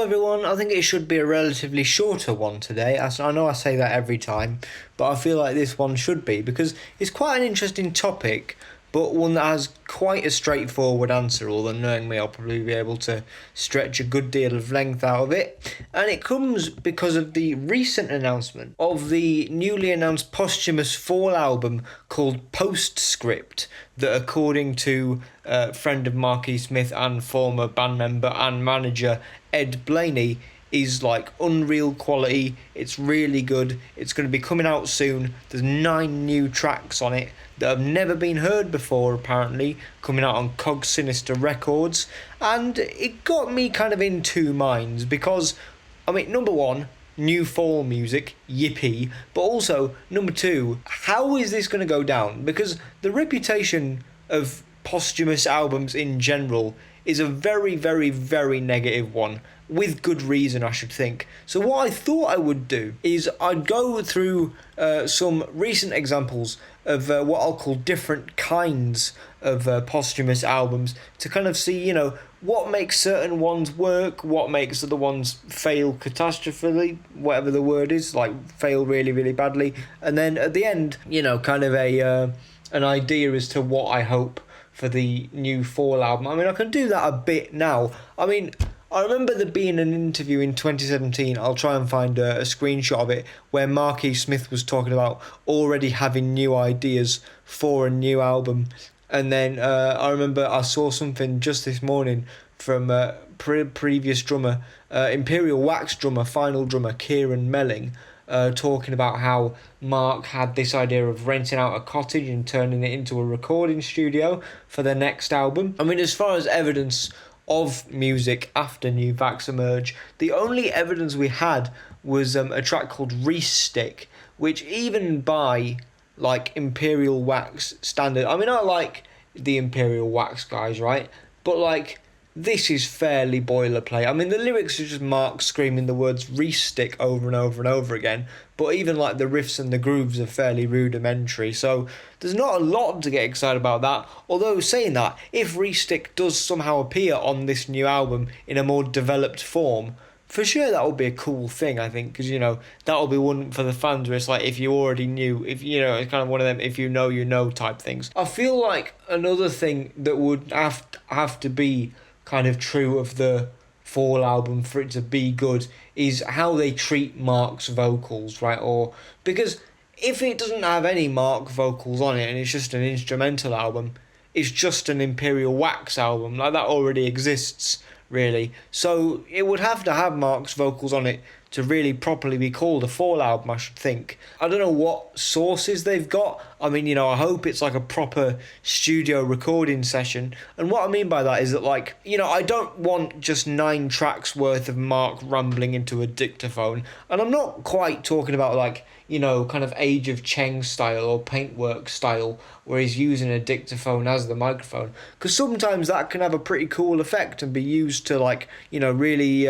everyone. I think it should be a relatively shorter one today. I know I say that every time, but I feel like this one should be because it's quite an interesting topic, but one that has quite a straightforward answer, although knowing me I'll probably be able to stretch a good deal of length out of it. And it comes because of the recent announcement of the newly announced posthumous Fall album called Postscript, that according to friend of Marquis Smith and former band member and manager Ed Blaney is like unreal quality. It's really good. It's going to be coming out soon. There's 9 new tracks on it that have never been heard before, apparently, coming out on Cog Sinister Records. And it got me kind of in two minds because, I mean, number one, new fall music, yippee, but also, number two, how is this going to go down? Because the reputation of posthumous albums in general is a very, very, very negative one. With good reason, I should think. So what I thought I would do is I'd go through some recent examples of what I'll call different kinds of posthumous albums to kind of see, what makes certain ones work, what makes other ones fail catastrophically, whatever the word is, like fail really, really badly. And then at the end, kind of an idea as to what I hope for the new Fall album. I mean, I can do that a bit now. I remember there being an interview in 2017, I'll try and find a screenshot of it, where Marquis Smith was talking about already having new ideas for a new album. And then I remember I saw something just this morning from previous drummer, Imperial Wax drummer, final drummer, Kieran Melling, talking about how Mark had this idea of renting out a cottage and turning it into a recording studio for their next album. I mean, as far as evidence of music after New Vax emerge, the only evidence we had was a track called Reese Stick, which even by like Imperial Wax standard, I mean, I like the Imperial Wax guys, right? But like, this is fairly boilerplate. I mean, the lyrics are just Mark screaming the words Reese Stick over and over and over again, but even like the riffs and the grooves are fairly rudimentary, so there's not a lot to get excited about that. Although saying that, if Reese Stick does somehow appear on this new album in a more developed form, for sure that would be a cool thing, I think, because, that will be one for the fans where it's like, if you already knew, if, it's kind of one of them, if you know type things. I feel like another thing that would have to be kind of true of the Fall album for it to be good is how they treat Mark's vocals, right? Or because if it doesn't have any Mark vocals on it and it's just an instrumental album, it's just an Imperial Wax album. Like, that already exists, really. So it would have to have Mark's vocals on it to really properly be called a Fall album, I should think. I don't know what sources they've got. I mean, I hope it's like a proper studio recording session. And what I mean by that is that, like, I don't want just 9 tracks worth of Mark rambling into a dictaphone. And I'm not quite talking about, like, kind of Age of Cheng style or Paintwork style, where he's using a dictaphone as the microphone. Because sometimes that can have a pretty cool effect and be used to, like, really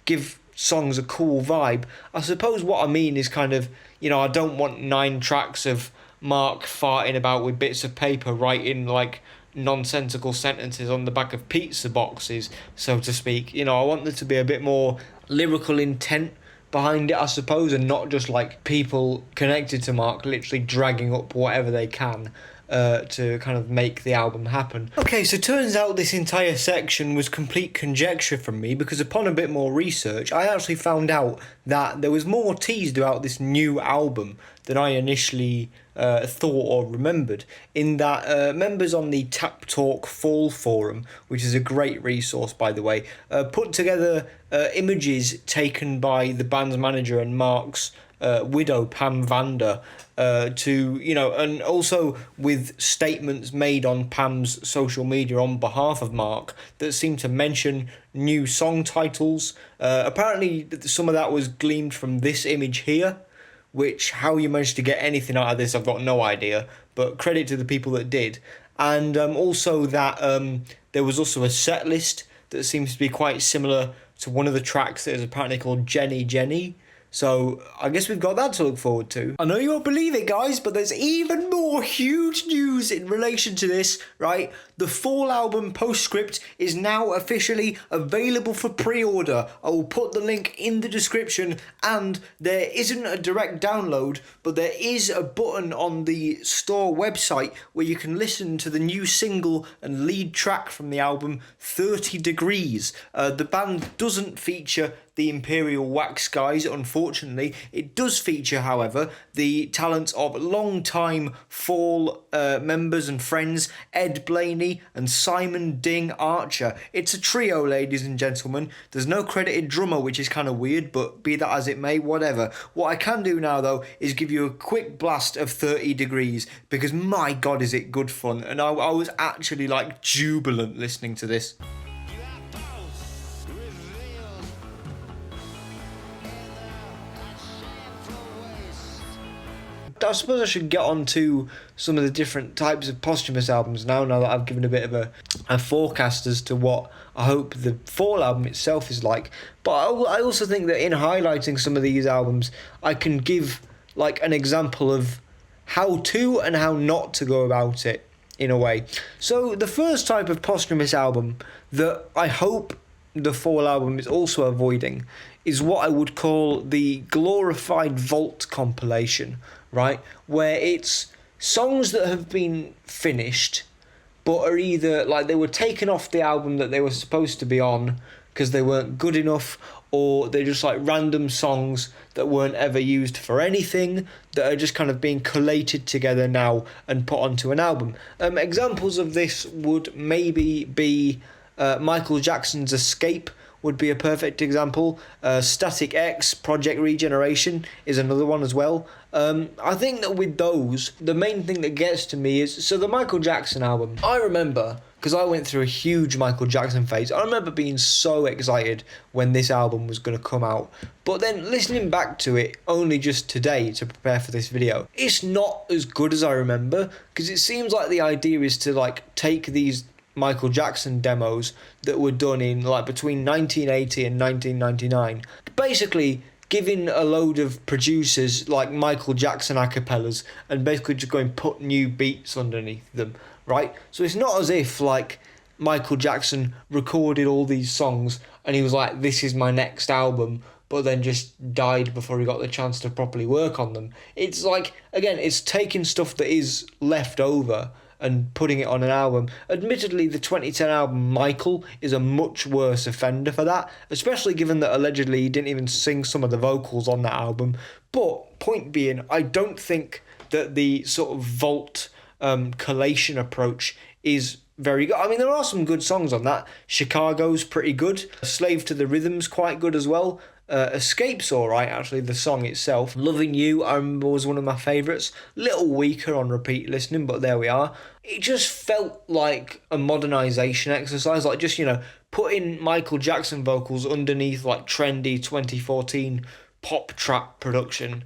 give songs a cool vibe. I suppose what I mean is kind of, I don't want 9 tracks of Mark farting about with bits of paper writing like nonsensical sentences on the back of pizza boxes, so to speak. I want there to be a bit more lyrical intent behind it, I suppose, and not just like people connected to Mark literally dragging up whatever they can to kind of make the album happen. Okay, so turns out this entire section was complete conjecture from me, because upon a bit more research, I actually found out that there was more teased about this new album than I initially thought or remembered, in that members on the Tap Talk Fall forum, which is a great resource, by the way, put together images taken by the band's manager and Mark's widow, Pam Vander, and also with statements made on Pam's social media on behalf of Mark that seemed to mention new song titles. Apparently some of that was gleaned from this image here, which, how you managed to get anything out of this, I've got no idea, but credit to the people that did. And also that there was also a set list that seems to be quite similar to one of the tracks that is apparently called Jenny Jenny, So I guess we've got that to look forward to. I know you won't believe it, guys, but there's even more huge news in relation to this, right? The Fall album Postscript is now officially available for pre-order. I will put the link in the description, and there isn't a direct download, but there is a button on the store website where you can listen to the new single and lead track from the album, 30 Degrees. The band doesn't feature the Imperial Wax guys, unfortunately. It does feature, however, the talents of long-time Fall members and friends, Ed Blaney and Simon Ding Archer. It's a trio, ladies and gentlemen. There's no credited drummer, which is kind of weird, but be that as it may, whatever. What I can do now, though, is give you a quick blast of 30 Degrees, because my god is it good fun, and I was actually like jubilant listening to this. I suppose I should get on to some of the different types of posthumous albums now that I've given a bit of a forecast as to what I hope the Fall album itself is like. But I also think that in highlighting some of these albums, I can give like an example of how to and how not to go about it in a way. So the first type of posthumous album that I hope the Fall album is also avoiding is what I would call the glorified vault compilation, right? Where it's songs that have been finished but are either like they were taken off the album that they were supposed to be on because they weren't good enough, or they're just like random songs that weren't ever used for anything, that are just kind of being collated together now and put onto an album. Examples of this would maybe be Michael Jackson's Escape would be a perfect example. Static X, Project Regeneration is another one as well. I think that with those, the main thing that gets to me is, so the Michael Jackson album, I remember, because I went through a huge Michael Jackson phase, I remember being so excited when this album was going to come out. But then listening back to it only just today to prepare for this video, it's not as good as I remember, because it seems like the idea is to like take these Michael Jackson demos that were done in like between 1980 and 1999, basically giving a load of producers like Michael Jackson acapellas and basically just going put new beats underneath them, right? So it's not as if like Michael Jackson recorded all these songs and he was like, this is my next album, but then just died before he got the chance to properly work on them. It's like, again, it's taking stuff that is left over and putting it on an album. Admittedly, the 2010 album Michael is a much worse offender for that, especially given that allegedly he didn't even sing some of the vocals on that album. But point being, I don't think that the sort of vault collation approach is very good. I mean, there are some good songs on that. Chicago's pretty good. Slave to the Rhythm's quite good as well. Escape's alright, actually, the song itself. Loving You, I remember, was one of my favourites. Little weaker on repeat listening, but there we are. It just felt like a modernisation exercise, like just, putting Michael Jackson vocals underneath like trendy 2014 pop trap production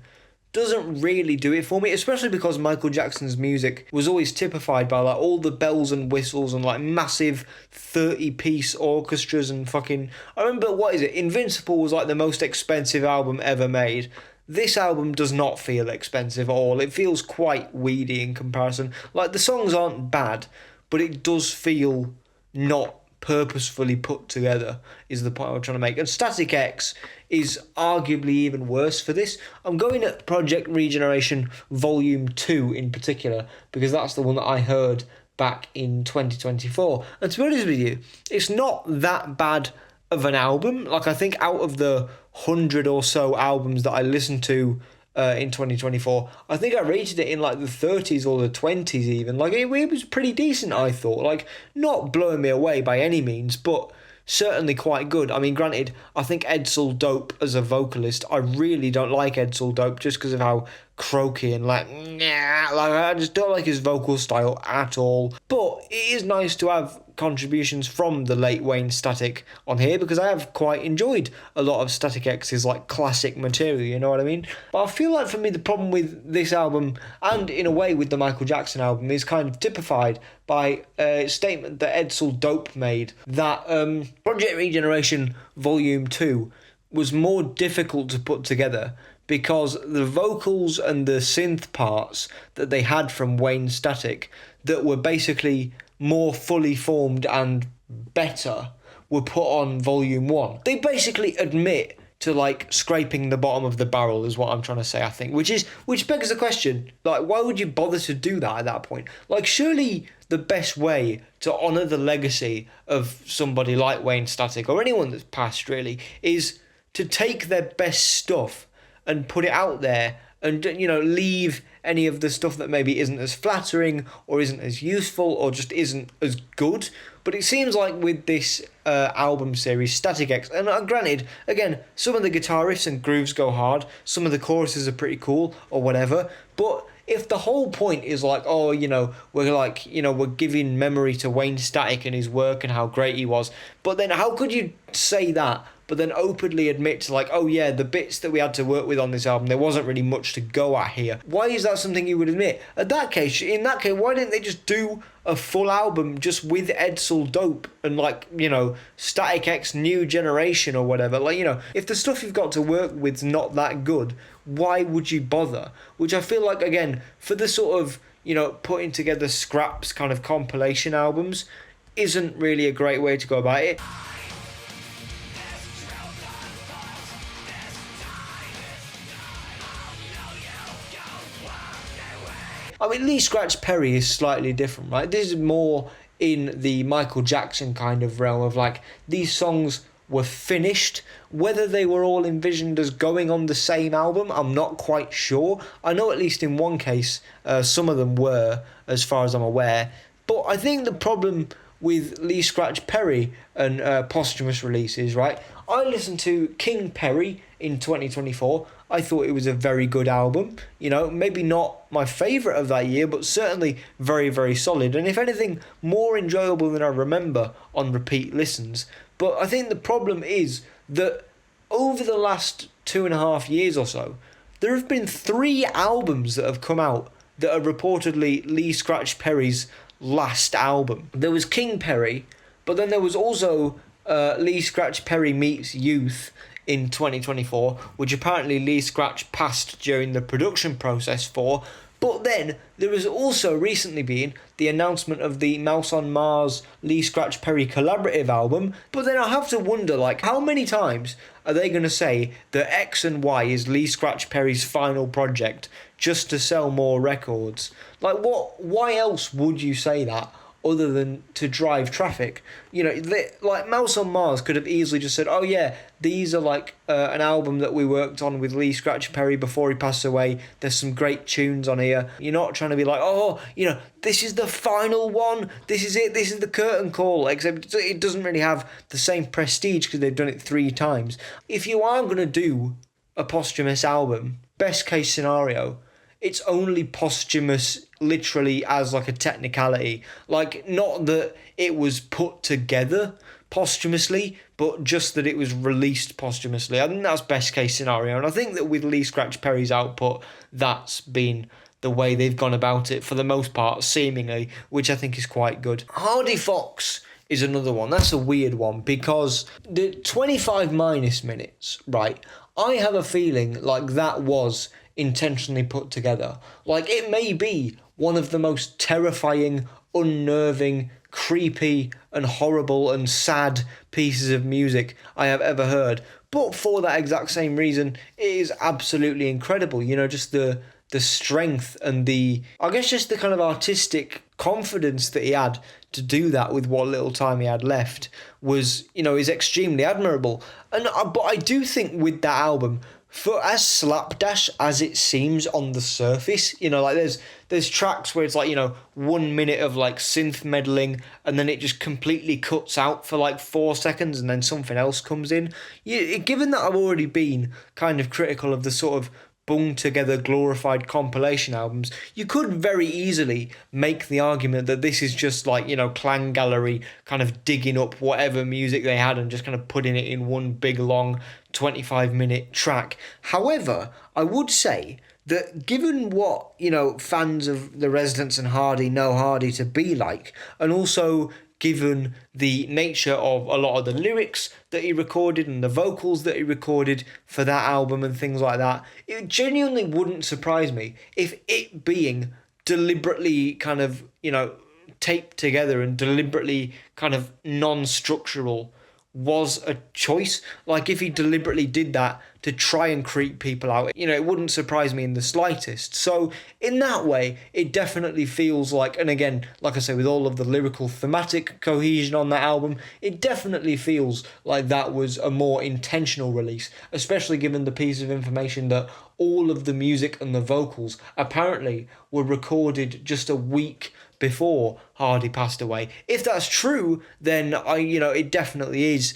doesn't really do it for me, especially because Michael Jackson's music was always typified by like all the bells and whistles and like massive 30-piece orchestras and fucking... I remember, Invincible was like the most expensive album ever made. This album does not feel expensive at all. It feels quite weedy in comparison. Like, the songs aren't bad, but it does feel not purposefully put together, is the point I'm trying to make. And Static X is arguably even worse for this. I'm going at Project Regeneration Volume 2 in particular, because that's the one that I heard back in 2024. And to be honest with you, it's not that bad of an album. Like, I think out of the 100 or so albums that I listened to in 2024, I think I rated it in like the 30s or the 20s even. Like, it was pretty decent, I thought. Like, not blowing me away by any means, but certainly quite good. I mean, granted, I think Edsel Dope as a vocalist, I really don't like Edsel Dope just because of how croaky and like I just don't like his vocal style at all. But it is nice to have contributions from the late Wayne Static on here, because I have quite enjoyed a lot of Static X's like classic material, you know what I mean? But I feel like for me the problem with this album, and in a way with the Michael Jackson album, is kind of typified by a statement that Edsel Dope made, that Project Regeneration Volume 2 was more difficult to put together because the vocals and the synth parts that they had from Wayne Static that were basically more fully formed and better were put on volume 1. They basically admit to like scraping the bottom of the barrel is what I'm trying to say, I think, which begs the question, like, why would you bother to do that at that point? Like, surely the best way to honour the legacy of somebody like Wayne Static or anyone that's passed really is to take their best stuff and put it out there and, you know, leave any of the stuff that maybe isn't as flattering or isn't as useful or just isn't as good. But it seems like with this album series, Static X, and granted, again, some of the guitar riffs and grooves go hard, some of the choruses are pretty cool or whatever, but if the whole point is like, oh, you know, we're giving memory to Wayne Static and his work and how great he was, but then how could you say that but then openly admit to like, oh yeah, the bits that we had to work with on this album, there wasn't really much to go at here? Why is that something you would admit? In that case, why didn't they just do a full album just with Edsel Dope and like, you know, Static X New Generation or whatever? Like, you know, if the stuff you've got to work with's not that good, why would you bother? Which I feel like, again, for the sort of, you know, putting together scraps kind of compilation albums isn't really a great way to go about it. I mean, Lee Scratch Perry is slightly different, right? This is more in the Michael Jackson kind of realm of like, these songs were finished. Whether they were all envisioned as going on the same album, I'm not quite sure. I know at least in one case, some of them were, as far as I'm aware. But I think the problem with Lee Scratch Perry and posthumous releases, right? I listened to King Perry in 2024. I thought it was a very good album. You know, maybe not my favourite of that year, but certainly very, very solid. And if anything, more enjoyable than I remember on repeat listens. But I think the problem is that over the last 2.5 years or so, there have been 3 albums that have come out that are reportedly Lee Scratch Perry's last album. There was King Perry, but then there was also Lee Scratch Perry Meets Youth in 2024, which apparently Lee Scratch passed during the production process for. But then there has also recently been the announcement of the Mouse on Mars Lee Scratch Perry collaborative album. But then I have to wonder, like, how many times are they going to say that X and Y is Lee Scratch Perry's final project just to sell more records? Like, why else would you say that other than to drive traffic? You know, like Mouse on Mars could have easily just said, oh yeah, these are like an album that we worked on with Lee Scratch Perry before he passed away. There's some great tunes on here. You're not trying to be like, oh, you know, this is the final one. This is it. This is the curtain call. Except it doesn't really have the same prestige because they've done it 3 times. If you are going to do a posthumous album, best case scenario, it's only posthumous literally as like a technicality. Like, not that it was put together posthumously, but just that it was released posthumously. I think that's best case scenario. And I think that with Lee Scratch Perry's output, that's been the way they've gone about it for the most part, seemingly, which I think is quite good. Hardy Fox is another one. That's a weird one because the 25 minus minutes, right? I have a feeling like that was intentionally put together. Like, it may be one of the most terrifying, unnerving, creepy and horrible and sad pieces of music I have ever heard, but for that exact same reason, it is absolutely incredible. You know, just the strength and I guess just the kind of artistic confidence that he had to do that with what little time he had left was, you know, is extremely admirable. But I do think with that album, for as slapdash as it seems on the surface, you know, like there's tracks where it's like, you know, 1 minute of like synth meddling and then it just completely cuts out for like 4 seconds and then something else comes in. Given that I've already been kind of critical of the sort of bung together glorified compilation albums, you could very easily make the argument that this is just like, you know, Clan Gallery kind of digging up whatever music they had and just kind of putting it in one big long 25-minute track. However, I would say that given what, you know, fans of The Residents and Hardy know Hardy to be like, and also given the nature of a lot of the lyrics that he recorded and the vocals that he recorded for that album and things like that. It genuinely wouldn't surprise me if it being deliberately kind of, taped together and deliberately kind of non-structural was a choice. Like, if he deliberately did that to try and creep people out, it wouldn't surprise me in the slightest. So in that way, it definitely feels like, and again, like I say, with all of the lyrical thematic cohesion on that album, it definitely feels like that was a more intentional release, especially given the piece of information that all of the music and the vocals apparently were recorded just a week before Hardy passed away. If that's true, then it definitely is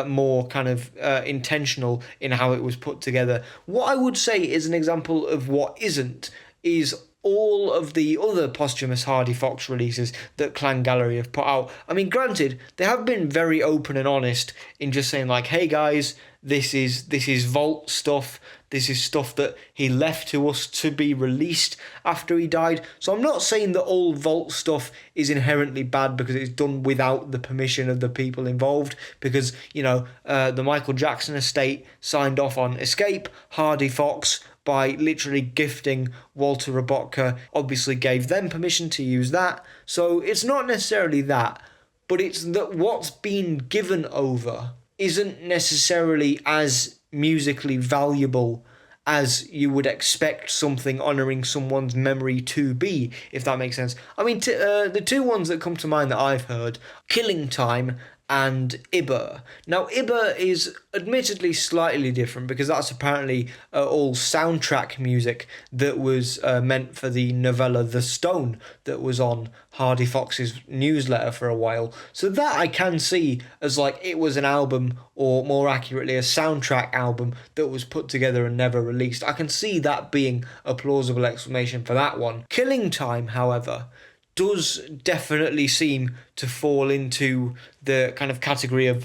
more kind of intentional in how it was put together. What I would say is an example of what isn't is all of the other posthumous Hardy Fox releases that Clan Gallery have put out. I mean, granted, they have been very open and honest in just saying like, hey guys, this is vault stuff. This is stuff that he left to us to be released after he died. So I'm not saying that all vault stuff is inherently bad because it's done without the permission of the people involved. Because, the Michael Jackson estate signed off on Escape. Hardy Fox, by literally gifting Walter Robotka, obviously gave them permission to use that. So it's not necessarily that, but it's that what's been given over isn't necessarily as musically valuable as you would expect something honouring someone's memory to be, if that makes sense. I mean, the two ones that come to mind that I've heard, Killing Time and Ibba. Now, Ibba is admittedly slightly different because that's apparently all soundtrack music that was meant for the novella The Stone that was on Hardy Fox's newsletter for a while. So that I can see as like it was an album, or more accurately a soundtrack album that was put together and never released. I can see that being a plausible explanation for that one. Killing Time, however, does definitely seem to fall into the kind of category of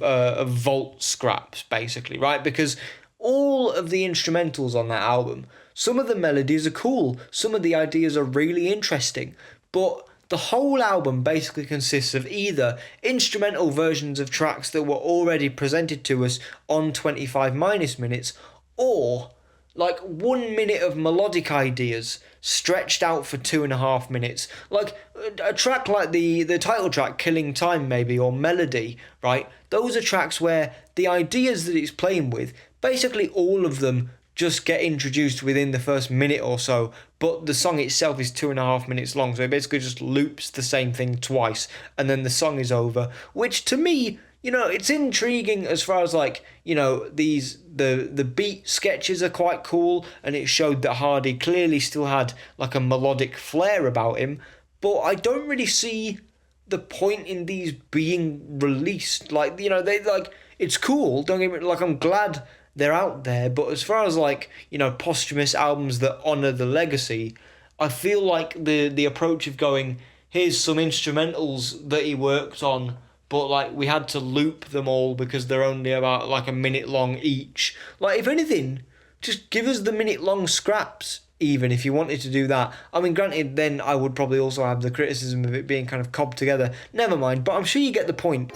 vault scraps, basically, right? Because all of the instrumentals on that album, some of the melodies are cool, some of the ideas are really interesting, but the whole album basically consists of either instrumental versions of tracks that were already presented to us on 25 minus minutes, or like 1 minute of melodic ideas stretched out for 2.5 minutes. Like a track like the title track, Killing Time maybe, or Melody, right? Those are tracks where the ideas that it's playing with, basically all of them just get introduced within the first minute or so, but the song itself is 2.5 minutes long, so it basically just loops the same thing twice, and then the song is over, which to me, it's intriguing as far as like, the beat sketches are quite cool, and it showed that Hardy clearly still had like a melodic flair about him, but I don't really see the point in these being released. Like, they like, it's cool, don't get me, like, I'm glad they're out there, but as far as like, posthumous albums that honour the legacy, I feel like the approach of going, here's some instrumentals that he worked on, but like we had to loop them all because they're only about like a minute long each. Like, if anything, just give us the minute long scraps, even if you wanted to do that. I mean, granted, then I would probably also have the criticism of it being kind of cobbed together. Never mind, but I'm sure you get the point.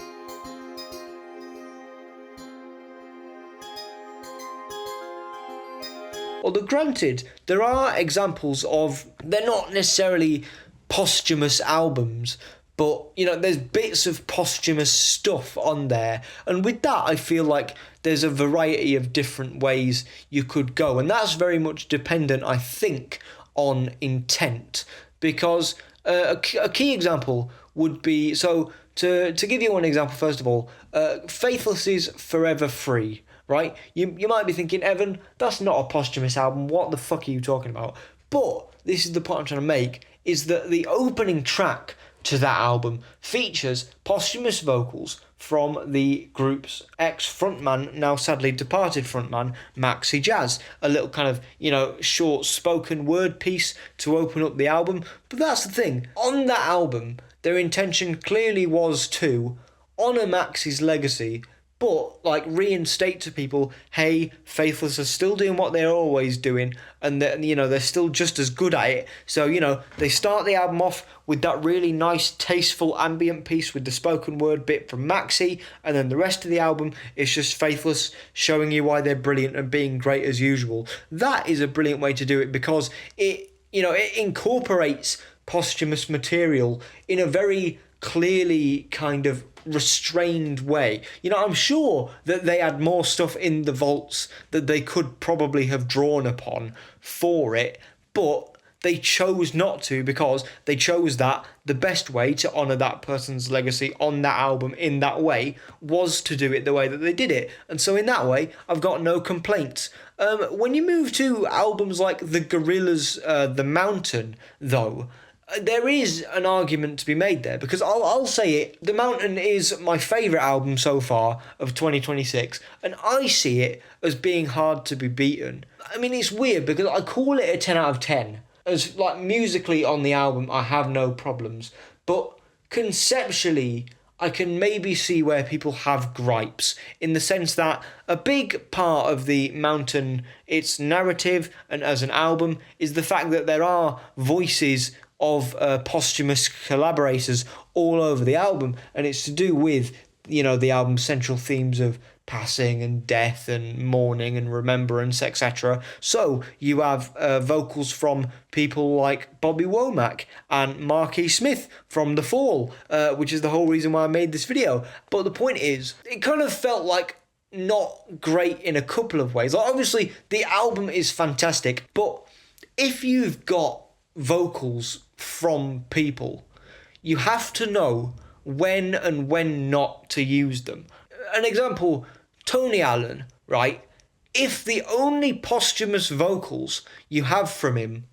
Although granted, there are examples of, they're not necessarily posthumous albums, but, there's bits of posthumous stuff on there. And with that, I feel like there's a variety of different ways you could go. And that's very much dependent, I think, on intent. Because a key example would be, so to give you one example, first of all, Faithless's Forever Free. Right? You might be thinking, Evan, that's not a posthumous album. What the fuck are you talking about? But this is the point I'm trying to make, is that the opening track to that album features posthumous vocals from the group's ex-frontman, now sadly departed frontman, Maxi Jazz. A little kind of, short spoken word piece to open up the album. But that's the thing. On that album, their intention clearly was to honour Maxi's legacy, but like reinstate to people, hey, Faithless are still doing what they're always doing, and that, you know, they're still just as good at it. So, you know, they start the album off with that really nice, tasteful ambient piece with the spoken word bit from Maxi, and then the rest of the album is just Faithless showing you why they're brilliant and being great as usual. That is a brilliant way to do it, because it, you know, it incorporates posthumous material in a very clearly kind of restrained way. You know, I'm sure that they had more stuff in the vaults that they could probably have drawn upon for it, but they chose not to, because they chose that the best way to honour that person's legacy on that album in that way was to do it the way that they did it. And so in that way, I've got no complaints. When you move to albums like The Gorillaz' The Mountain, though, there is an argument to be made there, because I'll say it, The Mountain is my favourite album so far of 2026, and I see it as being hard to be beaten. I mean, it's weird because I call it a 10 out of 10. As like musically on the album, I have no problems, but conceptually, I can maybe see where people have gripes, in the sense that a big part of The Mountain, its narrative and as an album, is the fact that there are voices of posthumous collaborators all over the album, and it's to do with, you know, the album's central themes of passing and death and mourning and remembrance, etc. So you have vocals from people like Bobby Womack and Marquis Smith from The Fall, which is the whole reason why I made this video. But the point is, it kind of felt like not great in a couple of ways. Like, obviously, the album is fantastic, but if you've got vocals from people, you have to know when and when not to use them. An example, Tony Allen, right? If the only posthumous vocals you have from him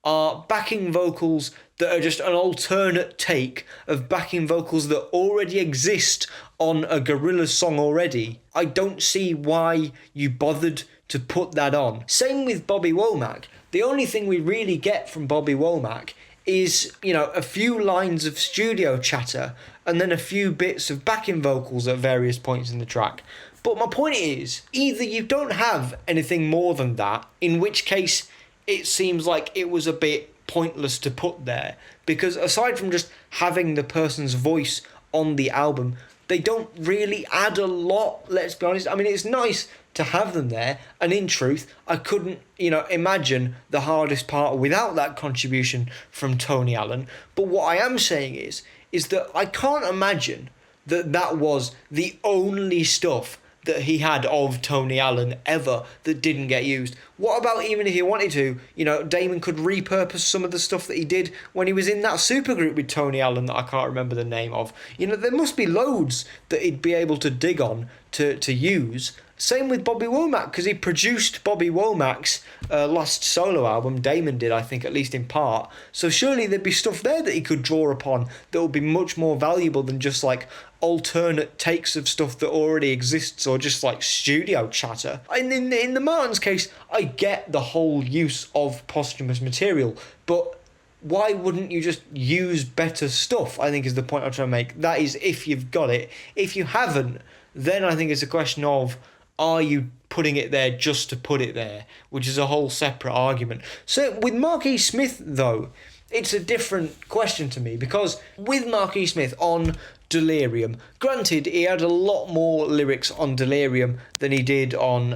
are backing vocals that are just an alternate take of backing vocals that already exist on a Gorillaz song already, I don't see why you bothered to put that on. Same with Bobby Womack. The only thing we really get from Bobby Womack is, you know, a few lines of studio chatter and then a few bits of backing vocals at various points in the track. But my point is, either you don't have anything more than that, in which case it seems like it was a bit pointless to put there, because aside from just having the person's voice on the album, they don't really add a lot, let's be honest. I mean, it's nice to have them there, and in truth, I couldn't, you know, imagine the hardest part without that contribution from Tony Allen. But what I am saying is that I can't imagine that that was the only stuff that he had of Tony Allen ever that didn't get used. What about even if he wanted to, you know, Damon could repurpose some of the stuff that he did when he was in that supergroup with Tony Allen that I can't remember the name of. You know, there must be loads that he'd be able to dig on to use. Same with Bobby Womack, because he produced Bobby Womack's last solo album. Damon did, I think, at least in part. So surely there'd be stuff there that he could draw upon that would be much more valuable than just like alternate takes of stuff that already exists, or just like studio chatter. And in the Martin's case, I get the whole use of posthumous material, but why wouldn't you just use better stuff, I think is the point I'm trying to make. That is, if you've got it. If you haven't, then I think it's a question of, are you putting it there just to put it there, which is a whole separate argument. So with Marquis Smith, though, it's a different question to me, because with Marquis Smith on Delirium, granted, he had a lot more lyrics on Delirium than he did on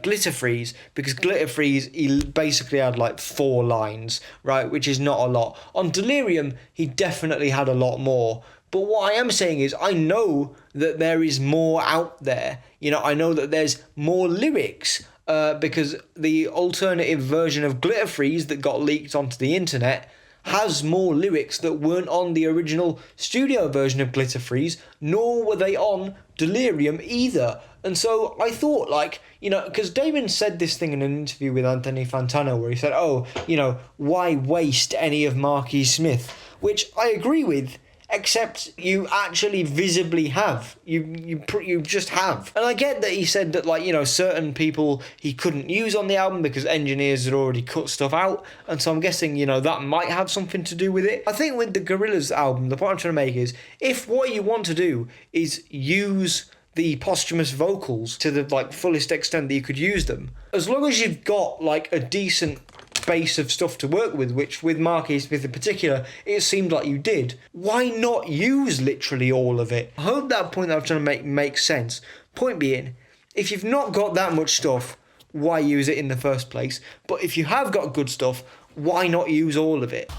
Glitter Freeze, because Glitter Freeze, he basically had like 4 lines, right, which is not a lot. On Delirium, he definitely had a lot more. But what I am saying is, I know that there is more out there. You know, I know that there's more lyrics, because the alternative version of Glitter Freeze that got leaked onto the internet has more lyrics that weren't on the original studio version of Glitter Freeze, nor were they on Delirium either. And so I thought, like, you know, because Damon said this thing in an interview with Anthony Fantano where he said, oh, you know, why waste any of Marquis Smith? Which I agree with, except you actually visibly have. You just have. And I get that he said that, like, you know, certain people he couldn't use on the album because engineers had already cut stuff out, and so I'm guessing, you know, that might have something to do with it. I think with the Gorillaz album, the point I'm trying to make is, if what you want to do is use the posthumous vocals to the like fullest extent that you could use them. As long as you've got like a decent base of stuff to work with, which with Mark E. Smith in particular, it seemed like you did, why not use literally all of it? I hope that point that I'm trying to make makes sense. Point being, if you've not got that much stuff, why use it in the first place? But if you have got good stuff, why not use all of it?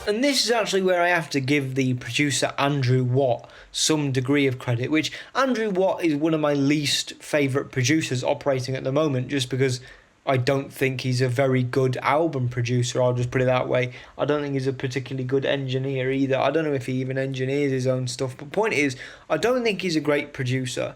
And this is actually where I have to give the producer Andrew Watt some degree of credit, which Andrew Watt is one of my least favourite producers operating at the moment, just because I don't think he's a very good album producer, I'll just put it that way. I don't think he's a particularly good engineer either. I don't know if he even engineers his own stuff, but point is, I don't think he's a great producer.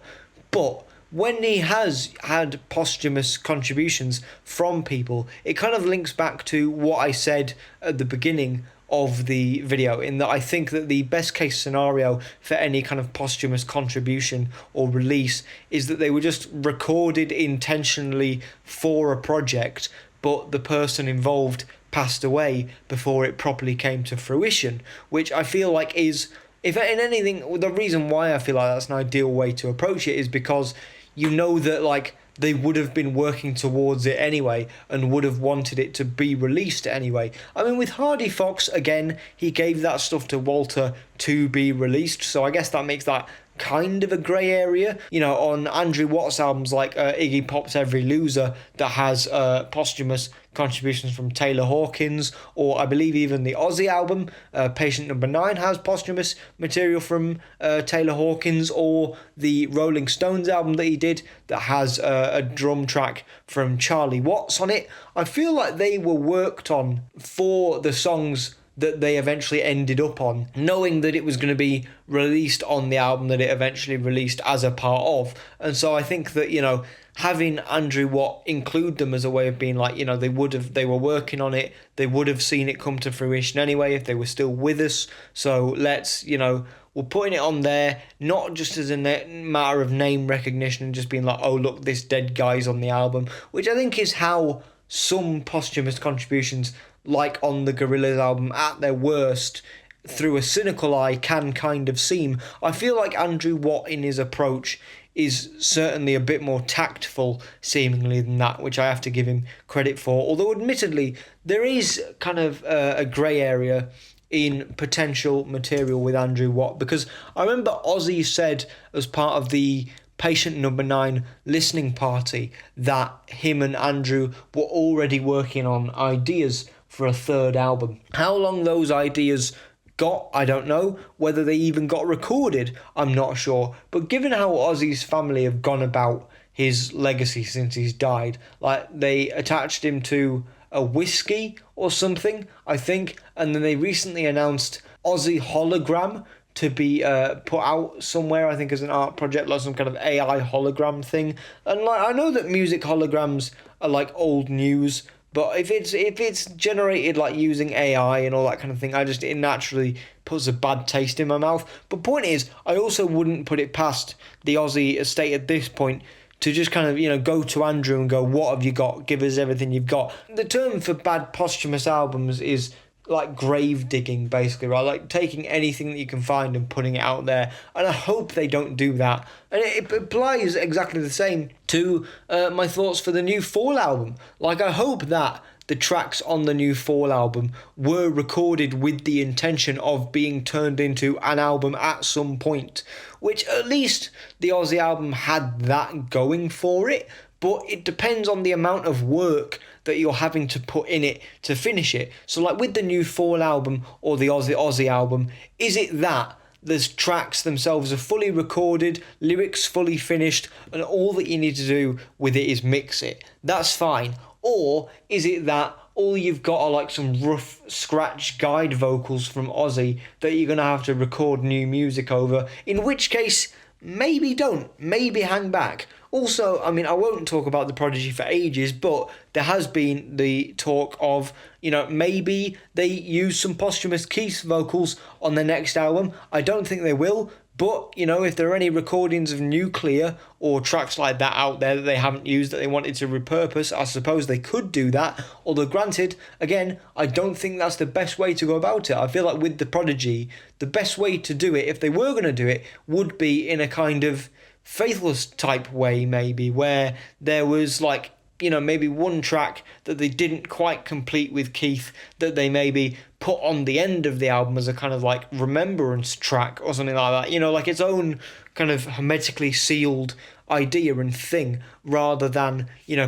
But when he has had posthumous contributions from people, it kind of links back to what I said at the beginning of the video, in that I think that the best case scenario for any kind of posthumous contribution or release is that they were just recorded intentionally for a project, but the person involved passed away before it properly came to fruition, which I feel like is, if in anything, the reason why I feel like that's an ideal way to approach it is because you know that like they would have been working towards it anyway and would have wanted it to be released anyway. I mean, with Hardy Fox, again, he gave that stuff to Walter to be released, so I guess that makes that kind of a grey area. You know, on Andrew Watt's albums like Iggy Pop's Every Loser, that has posthumous contributions from Taylor Hawkins, or I believe even the Ozzy album, Patient Number 9, has posthumous material from Taylor Hawkins, or the Rolling Stones album that he did that has a drum track from Charlie Watts on it. I feel like they were worked on for the songs that they eventually ended up on, knowing that it was going to be released on the album that it eventually released as a part of. And so I think that, you know, having Andrew Watt include them as a way of being like, you know, they were working on it, they would have seen it come to fruition anyway if they were still with us. So let's, you know, we're putting it on there, not just as a matter of name recognition and just being like, oh, look, this dead guy's on the album, which I think is how some posthumous contributions, like on the Gorillaz album, at their worst, through a cynical eye, can kind of seem. I feel like Andrew Watt in his approach is certainly a bit more tactful, seemingly, than that, which I have to give him credit for. Although, admittedly, there is kind of a grey area in potential material with Andrew Watt, because I remember Ozzy said as part of the Patient Number 9 listening party that him and Andrew were already working on ideas for a third album. How long those ideas got, I don't know. Whether they even got recorded, I'm not sure. But given how Ozzy's family have gone about his legacy since he's died, like they attached him to a whiskey or something, I think, and then they recently announced Ozzy Hologram to be put out somewhere, I think, as an art project, like some kind of AI hologram thing. And like, I know that music holograms are like old news, but if it's generated like using AI and all that kind of thing, it naturally puts a bad taste in my mouth. But point is, I also wouldn't put it past the Ozzy estate at this point to just kind of, you know, go to Andrew and go, what have you got? Give us everything you've got. The term for bad posthumous albums is like grave digging, basically, right? Like taking anything that you can find and putting it out there. And I hope they don't do that. And it applies exactly the same to my thoughts for the new Fall album. Like, I hope that the tracks on the new Fall album were recorded with the intention of being turned into an album at some point, which at least the Ozzy album had that going for it. But it depends on the amount of work that you're having to put in it to finish it. So like with the new Fall album or the Ozzy album, is it that the tracks themselves are fully recorded, lyrics fully finished, and all that you need to do with it is mix it? That's fine. Or is it that all you've got are like some rough scratch guide vocals from Ozzy that you're going to have to record new music over? In which case, maybe don't. Maybe hang back. Also, I mean, I won't talk about The Prodigy for ages, but there has been the talk of, you know, maybe they use some posthumous Keith vocals on their next album. I don't think they will, But, if there are any recordings of Nuclear or tracks like that out there that they haven't used that they wanted to repurpose, I suppose they could do that. Although granted, again, I don't think that's the best way to go about it. I feel like with The Prodigy, the best way to do it, if they were going to do it, would be in a kind of Faithless type way, maybe, where there was like, maybe one track that they didn't quite complete with Keith that they maybe put on the end of the album as a kind of like remembrance track or something like that, like its own kind of hermetically sealed idea and thing, rather than,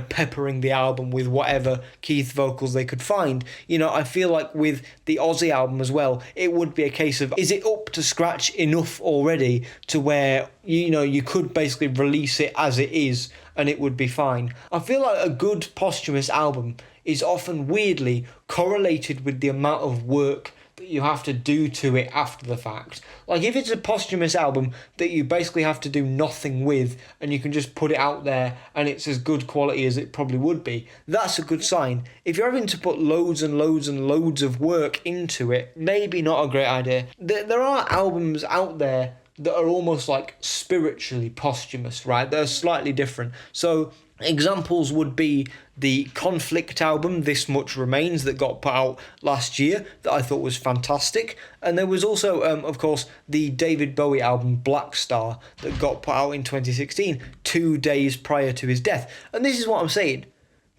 peppering the album with whatever Keith vocals they could find. I feel like with the Ozzy album as well, it would be a case of, is it up to scratch enough already to where, you could basically release it as it is and it would be fine. I feel like a good posthumous album is often weirdly correlated with the amount of work that you have to do to it after the fact. Like if it's a posthumous album that you basically have to do nothing with and you can just put it out there and it's as good quality as it probably would be, that's a good sign. If you're having to put loads and loads and loads of work into it, maybe not a great idea. There are albums out there that are almost like spiritually posthumous, right? They're slightly different. So examples would be the Conflict album, This Much Remains, that got put out last year, that I thought was fantastic. And there was also, of course, the David Bowie album, Black Star, that got put out in 2016, 2 days prior to his death. And this is what I'm saying.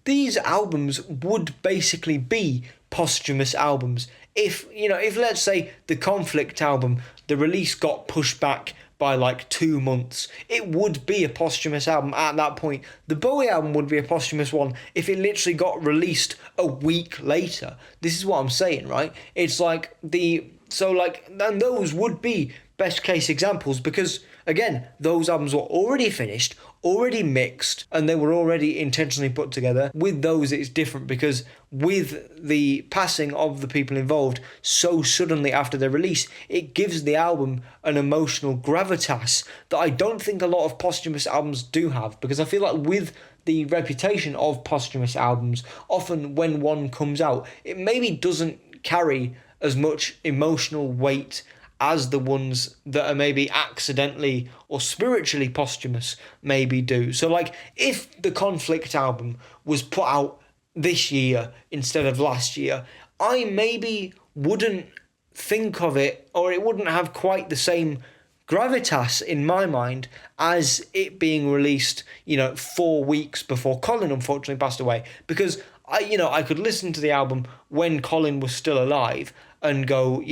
These albums would basically be posthumous albums. If let's say the Conflict album, the release got pushed back by like 2 months, it would be a posthumous album at that point. The Bowie album would be a posthumous one if it literally got released a week later. This is what I'm saying, right? It's like and those would be best case examples because, again, those albums were already finished, already mixed, and they were already intentionally put together. With those, it's different because with the passing of the people involved so suddenly after their release, it gives the album an emotional gravitas that I don't think a lot of posthumous albums do have, because I feel like with the reputation of posthumous albums, often when one comes out, it maybe doesn't carry as much emotional weight as the ones that are maybe accidentally or spiritually posthumous maybe do. So like if the Conflict album was put out this year instead of last year, I maybe wouldn't think of it, or it wouldn't have quite the same gravitas in my mind as it being released, 4 weeks before Colin unfortunately passed away, because I could listen to the album when Colin was still alive and go,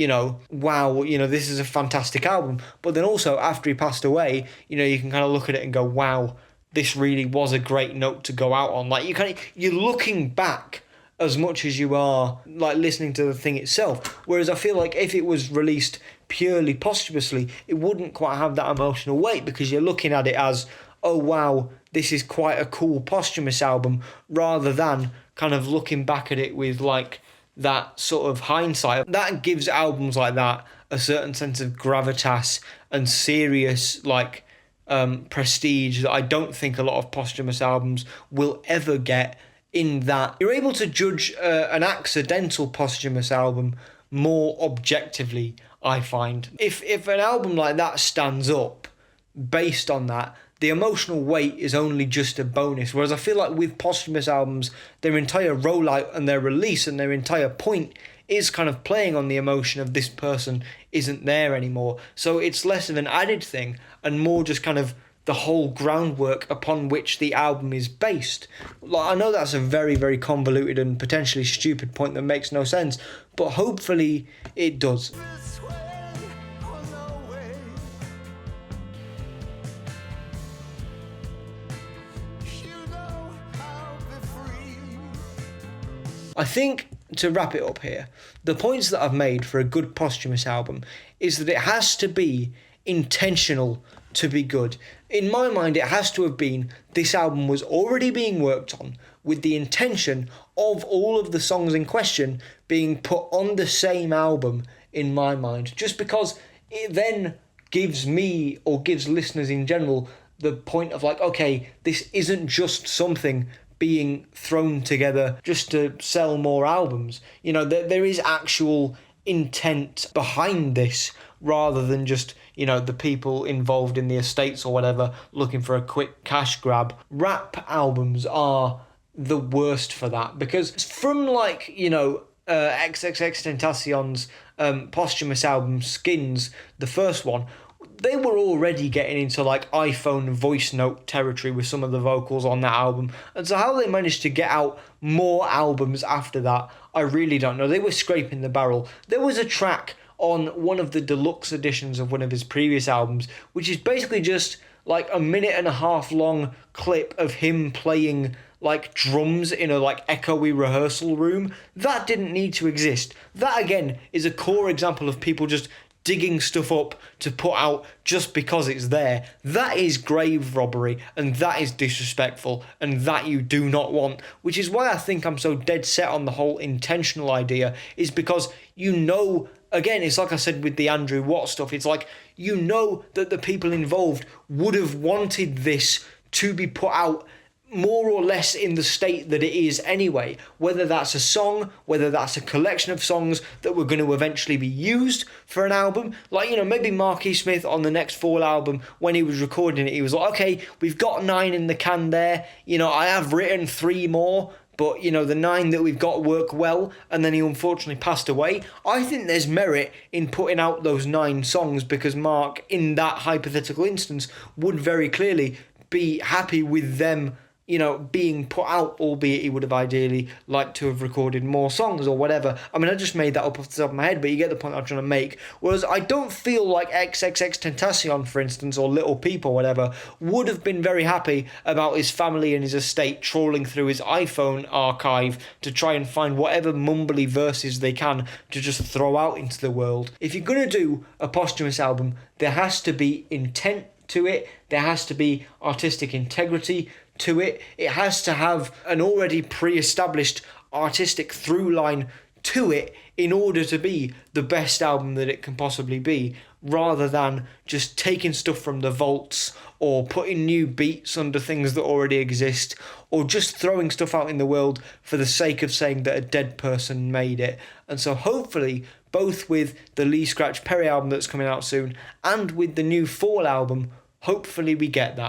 wow, this is a fantastic album. But then also after he passed away, you can kind of look at it and go, wow, this really was a great note to go out on. Like you're looking back as much as you are like listening to the thing itself. Whereas I feel like if it was released purely posthumously, it wouldn't quite have that emotional weight because you're looking at it as, oh wow, this is quite a cool posthumous album, rather than kind of looking back at it with like that sort of hindsight. That gives albums like that a certain sense of gravitas and serious like prestige that I don't think a lot of posthumous albums will ever get, in that you're able to judge an accidental posthumous album more objectively, I find. If an album like that stands up based on that, the emotional weight is only just a bonus. Whereas I feel like with posthumous albums, their entire rollout and their release and their entire point is kind of playing on the emotion of this person isn't there anymore. So it's less of an added thing and more just kind of the whole groundwork upon which the album is based. Like, I know that's a very, very convoluted and potentially stupid point that makes no sense, but hopefully it does. I think, to wrap it up here, the points that I've made for a good posthumous album is that it has to be intentional to be good. In my mind, it has to have been this album was already being worked on with the intention of all of the songs in question being put on the same album, in my mind, just because it then gives me, or gives listeners in general, the point of like, okay, this isn't just something being thrown together just to sell more albums. There is actual intent behind this, rather than just, the people involved in the estates or whatever looking for a quick cash grab. Rap albums are the worst for that, because from XXXTentacion's posthumous album Skins, the first one, they were already getting into iPhone voice note territory with some of the vocals on that album. And so how they managed to get out more albums after that, I really don't know. They were scraping the barrel. There was a track on one of the deluxe editions of one of his previous albums, which is basically just a minute and a half long clip of him playing drums in a echoey rehearsal room. That didn't need to exist. That again is a core example of people just digging stuff up to put out just because it's there. That is grave robbery, and that is disrespectful, and that you do not want, which is why I think I'm so dead set on the whole intentional idea, is because again, it's like I said with the Andrew Watt stuff, it's that the people involved would have wanted this to be put out more or less in the state that it is anyway, whether that's a song, whether that's a collection of songs that were going to eventually be used for an album. Maybe Marky Smith on the next Fall album, when he was recording it, he was like, okay, we've got 9 in the can there, I have written 3 more, but the 9 that we've got work well, and then he unfortunately passed away. I think there's merit in putting out those 9 songs, because Mark, in that hypothetical instance, would very clearly be happy with them being put out, albeit he would have ideally liked to have recorded more songs or whatever. I mean, I just made that up off the top of my head, but you get the point I'm trying to make. Whereas I don't feel like XXXTentacion, for instance, or Little Peep or whatever, would have been very happy about his family and his estate trawling through his iPhone archive to try and find whatever mumbly verses they can to just throw out into the world. If you're going to do a posthumous album, there has to be intent to it, there has to be artistic integrity to it, it has to have an already pre-established artistic through line to it in order to be the best album that it can possibly be, rather than just taking stuff from the vaults or putting new beats under things that already exist, or just throwing stuff out in the world for the sake of saying that a dead person made it. And so hopefully, both with the Lee Scratch Perry album that's coming out soon and with the new Fall album, hopefully we get that.